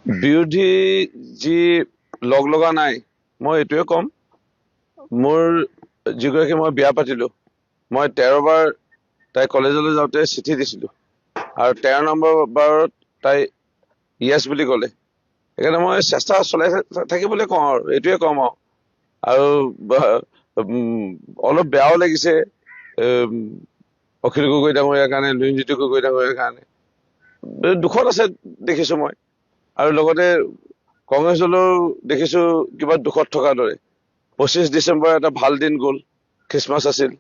বিৰোধী যি লগ লগা নাই, মই এইটোৱে ক'ম, মোৰ যিগৰাকী মই বিয়া পাতিলো, মই 13 বাৰ তাই কলেজলৈ যাওঁতে চিঠি দিছিলো আৰু 13 নম্বৰ বাৰত তাই য়েছ বুলি ক'লে। সেইকাৰণে মই চেষ্টা চলাই থাকিবলৈ কওঁ আৰু এইটোৱে ক'ম আৰু অলপ বেয়াও লাগিছে অখিল গগৈ ডাঙৰীয়াৰ কাৰণে, লুৰিণজ্যোতি গগৈ ডাঙৰীয়াৰ কাৰণে দুখত আছে দেখিছো মই। আৰু লগতে কংগ্ৰেছলৈও দেখিছো কিবা দুখত থকাৰ দৰে। 25 ডিচেম্বৰ এটা ভাল দিন গ'ল, খ্ৰীষ্টমাছ আছিল,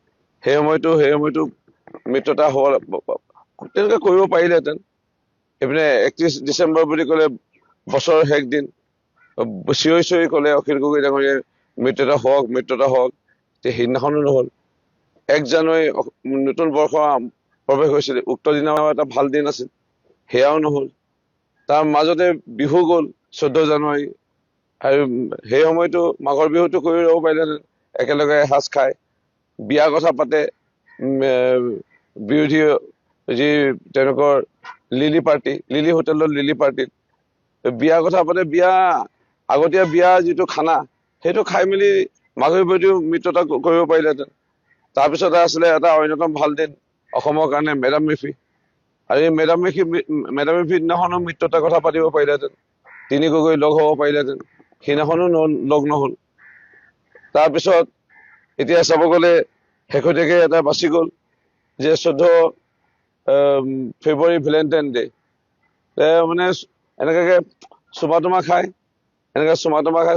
সেই সময়টো মিত্ৰতা হ'ল, তেনেকৈ কৰিব পাৰিলেহেঁতেন। এইপিনে 31 ডিচেম্বৰ বুলি ক'লে বছৰৰ শেষ দিন, চিঞৰি চিঞৰি ক'লে অখিল গগৈ ডাঙৰীয়াই মিত্ৰতা হওক, সেইদিনাখনো নহ'ল। 1 জানুৱাৰী নতুন বৰ্ষ প্ৰৱেশ হৈছিল, উক্ত দিনাও এটা ভাল দিন আছিল, সেয়াও নহ'ল। তাৰ মাজতে বিহু গ'ল 14 জানুৱাৰী, আৰু সেই সময়তো মাঘৰ বিহুটো কৰি ল'ব পাৰিলেহেঁতেন, একেলগে এসাঁজ খাই। বিয়া কথা পাতে বিৰোধী যি তেওঁলোকৰ লিলি হোটেলত লিলি পাৰ্টিত বিয়া কথা পাতে। আগতীয়া বিয়া যিটো খানা, সেইটো খাই মেলি মাঘৰ বিহুটো মিত্ৰতা কৰিব পাৰিলেহেঁতেন। তাৰপিছতে আছিলে এটা অন্যতম ভাল দিন অসমৰ কাৰণে মেডাম মেফি, আৰু এই মেডাম মেফি দিনাখনো মিত্ৰতাৰ কথা পাতিব পাৰিলেহেঁতেন, তিনি গগৈ লগ হ'ব পাৰিলেহেঁতেন, সেইদিনাখনো লগ নহ'ল। তাৰপিছত এতিয়া চাব গ'লে শেহতীয়াকে এটা বাচি গ'ল যে 14 ফেব্ৰুৱাৰী ভেলেণ্টাইন ডে, মানে এনেকুৱাকে চুমা তোমা খায়,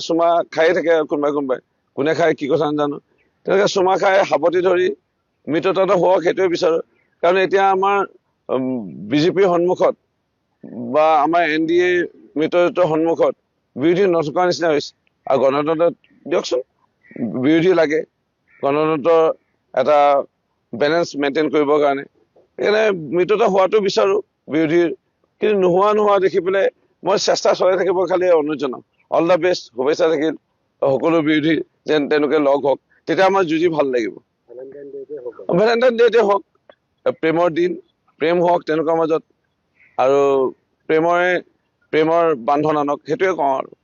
চুমা খায়ে থাকে কোনোবাই, কোনে খায় কি কথা নাজানো, তেনেকে চুমা খাই সাৱটি ধৰি মিত্ৰতাটো হওক সেইটোৱে বিচাৰো। কাৰণ এতিয়া আমাৰ বিজেপিৰ সন্মুখত বা আমাৰ NDA মিত্ৰজোঁটৰ সন্মুখত বিৰোধী নথকাৰ নিচিনা হৈছে। আৰু গণতন্ত্ৰত দিয়কচোন বিৰোধী লাগে, গণতন্ত্ৰৰ এটা বেলেঞ্চ মেইনটেইন কৰিবৰ কাৰণে। সেইকাৰণে মিত্ৰতা হোৱাটো বিচাৰো বিৰোধীৰ, কিন্তু নোহোৱা দেখি পেলাই মই চেষ্টা চলাই থাকিব খালি অনুৰোধ জনাম। অল দ্য বেষ্ট, শুভেচ্ছা থাকিল সকলো বিৰোধী যেন তেওঁলোকে লগ হওক, তেতিয়া আমাৰ যুঁজি ভাল লাগিব। ভেলেণ্টাইন ডেতে হওক, প্ৰেমৰ দিন, প্ৰেম হওক তেওঁলোকৰ মাজত, আৰু প্ৰেমৰ বান্ধন আনক, সেইটোৱে কওঁ আৰু।